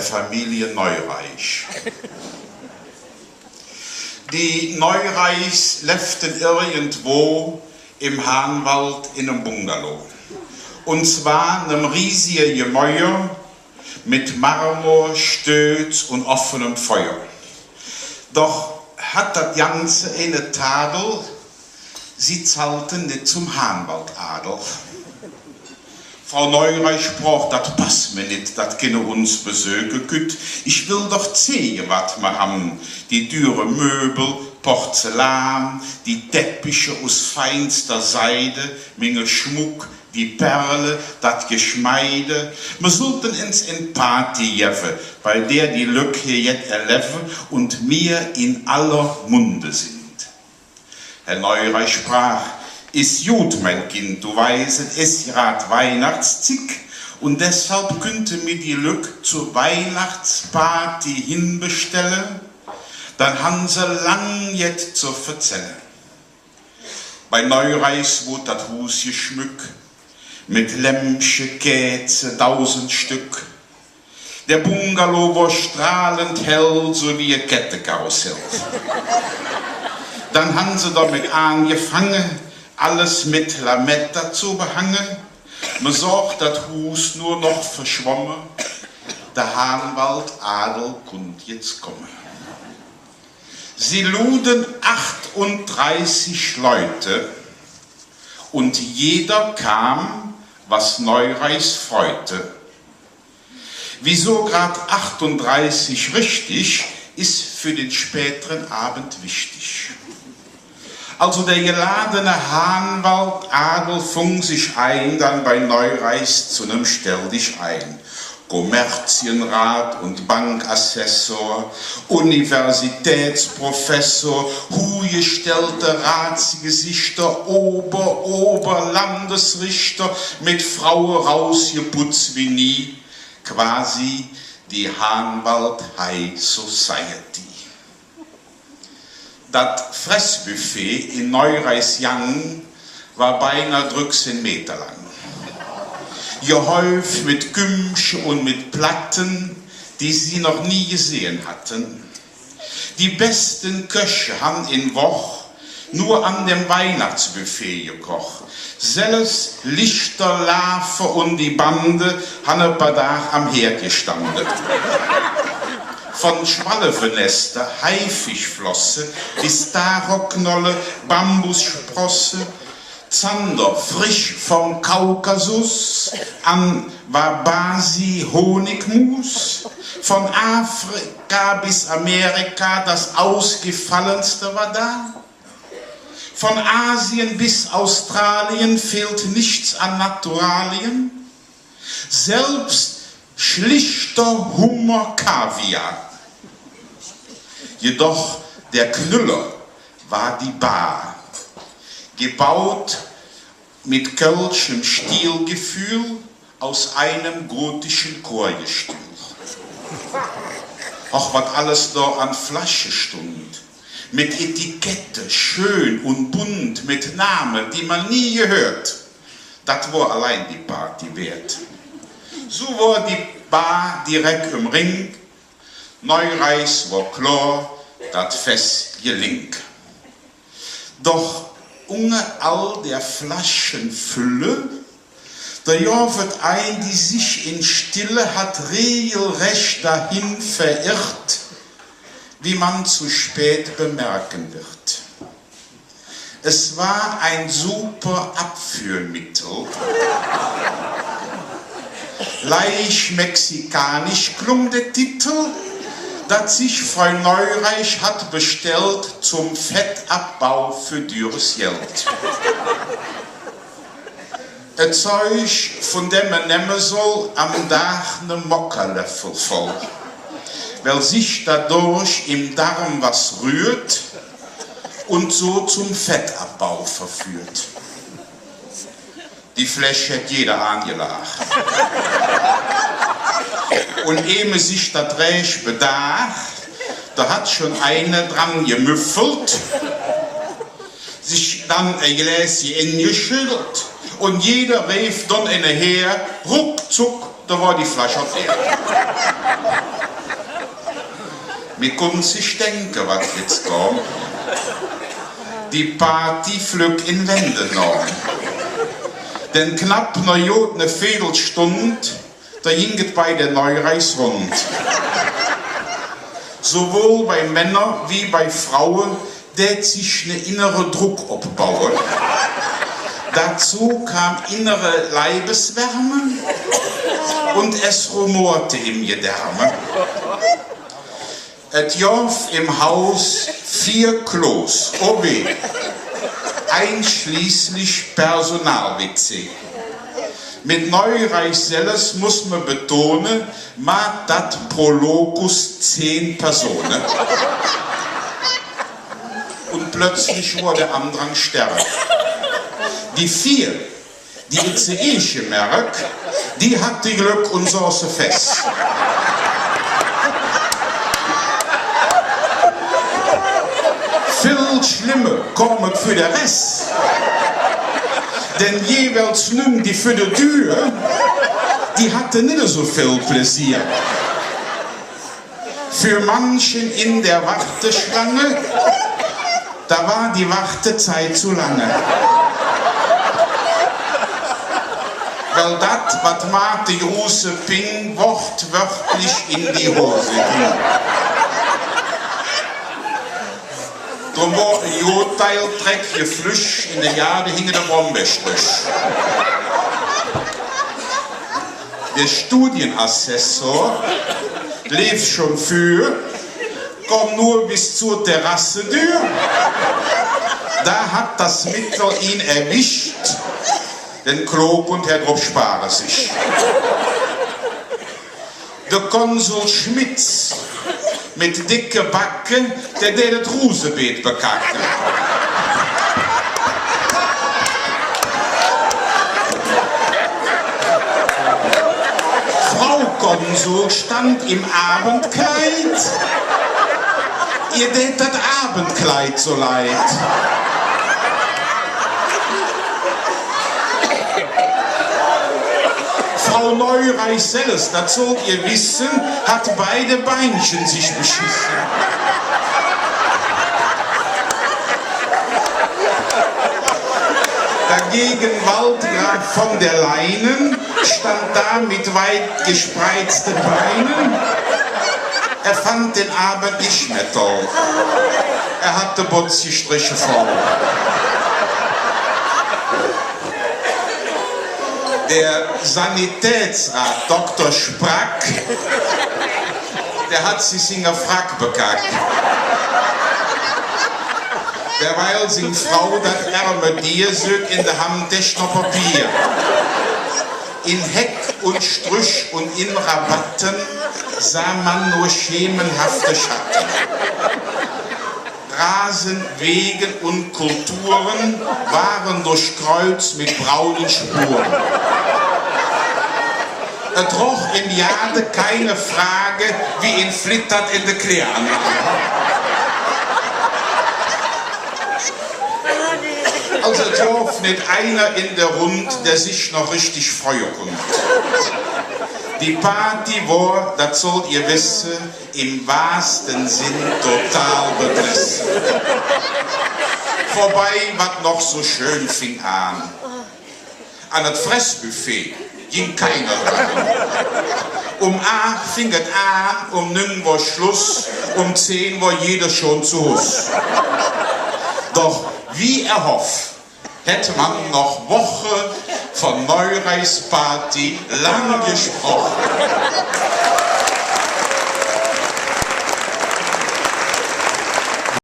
Familie Neureich. Die Neureichs lebten irgendwo im Hahnwald in einem Bungalow. Und zwar in einem riesigen Gemäuer mit Marmor, Stöß und offenem Feuer. Doch hat das Ganze eine Tadel, sie zahlten nicht zum Hahnwaldadel. Frau Neureich sprach, das passt mir nicht, das können uns besögen kütt. Ich will doch sehen, was wir haben. Die dürre Möbel, Porzellan, die Teppiche aus feinster Seide, Menge Schmuck, die Perle, das Geschmeide. Wir sollten uns in Party jeffen, bei der die Lücke jetzt erleben und mir in aller Munde sind. Herr Neureich sprach, ist gut, mein Kind, du weißt, es ist grad Weihnachtszig und deshalb könnte mir die Lück zur Weihnachtsparty hinbestellen, dann haben sie lang jetzt zu verzellen. Bei Neureichs wurde das Haus geschmückt, mit Lämpchen, Kerzen, 1000 Stück. Der Bungalow war strahlend hell, so wie ein Kettekarussell. Dann haben sie damit angefangen, alles mit Lametta zu behangen. Man sorgt das Haus nur noch verschwommen. Der Hahnwaldadel kommt jetzt kommen. Sie luden 38 Leute und jeder kam, was Neureichs freute. Wieso grad 38 richtig, ist für den späteren Abend wichtig. Also der geladene Hahnwaldadel fing sich ein, dann bei Neureichs zu nem Stell dich ein. Kommerzienrat und Bankassessor, Universitätsprofessor, hochgestellte Ratsgesichter, Oberlandesrichter, mit Frauen rausgeputzt wie nie, quasi die Hahnwald High Society. Das Fressbuffet in Neureichs Gang war beinahe 13 Meter lang. Gehäuft mit Kümsch und mit Platten, die sie noch nie gesehen hatten. Die besten Köche haben in Woch nur an dem Weihnachtsbuffet gekocht. Selbst Lichter, Larve und die Bande haben ein paar Tage am Herd gestanden. Von Schwallenfenester, Haifischflosse, Pistachenknolle, Bambussprosse, Zander frisch vom Kaukasus, an Wabasi Honigmus, von Afrika bis Amerika das Ausgefallenste war da. Von Asien bis Australien fehlt nichts an Naturalien, selbst schlichter Hummer Kaviar. Jedoch der Knüller war die Bar, gebaut mit kölschem Stilgefühl aus einem gotischen Chorgestühl. Auch was alles da an Flasche stund, mit Etikette, schön und bunt, mit Namen, die man nie gehört, das war allein die Party wert. So war die Bar direkt im Ring, Neureichs war klar, das Fest gelingt. Doch unter all der Flaschenfülle, da jauft ein, die sich in Stille hat regelrecht dahin verirrt, wie man zu spät bemerken wird. Es war ein super Abführmittel. Leicht mexikanisch klung der Titel, das sich Frau Neureich hat bestellt zum Fettabbau für dürres Geld. Ein Zeug, von dem man nehmen soll, am Tag ne Mockerlöffel voll, weil sich dadurch im Darm was rührt und so zum Fettabbau verführt. Die Fläche hat jeder angelacht. Und ehe sich das Recht bedarf, da hat schon einer dran gemüffelt, sich dann ein Gläschen eingeschüttet und jeder rief dann her, ruckzuck, da war die Flasche leer. Wir können sich denken, was jetzt kommt. Die Party flügt in Wände noch. Denn knapp eine Viertelstunde, da ging es bei der Neureis rund. Sowohl bei Männern wie bei Frauen, der sich eine innere Druck abbauen. Dazu kam innere Leibeswärme und es rumorte im Gedärme. Et Jorf im Haus 4 Klos, OB, einschließlich Personal-WC. Mit Neureis selbst muss man betonen, mat dat pro Locus 10 Personen. Und plötzlich wurde der Andrang stärker. Die 4, die ICE merk, die hat die Glück und Sauce fest. Viel schlimmer kommt für den Rest. Denn jeweils nun die für die Tür, die hatte nicht so viel Pläsier. Für manchen in der Warteschlange, da war die Wartezeit zu lange. Weil das, was Martin Große Ping wortwörtlich in die Hose ging. Drum war ein Jodteildreck geflücht, in der Jade hing der Bombestrich. Der Studienassessor lief schon für, komm nur bis zur Terrassentür. Da hat das Mittel ihn erwischt, denn Klop und Herr Drop sparen sich. Der Konsul Schmitz mit dicke Backen, der das Rusebeet bekacken. Frau Konsul stand im Abendkleid, ihr tät das Abendkleid so leid. Frau Neureis selbst, das sollt ihr wissen, hat beide Beinchen sich beschissen. Dagegen Waldgraf von der Leinen stand da mit weit gespreizten Beinen. Er fand den Abend nicht mehr toll. Er hatte Botzi-Striche voll. Der Sanitätsrat Dr. Sprack, der hat sich in der Frack bekackt. Derweil sind Frau das ärme Diersück in der Hand noch Papier. In Heck und Strüch und in Rabatten sah man nur schemenhafte Schatten. Rasen, Wegen und Kulturen waren durchkreuzt mit braunen Spuren. Es roch in Jade keine Frage, wie ihn flittert in der Kleanlage. Also es war nicht einer in der Rund, der sich noch richtig freuen konnte. Die Party war, das sollt ihr wissen, im wahrsten Sinn total betrissen. Vorbei, was noch so schön fing an. An das Fressbuffet ging keiner rein. Um 8 fing es an, um 9 war Schluss, um 10 war jeder schon zu Hus. Doch wie erhofft, hätte man noch Woche von Neureis Party lang gesprochen.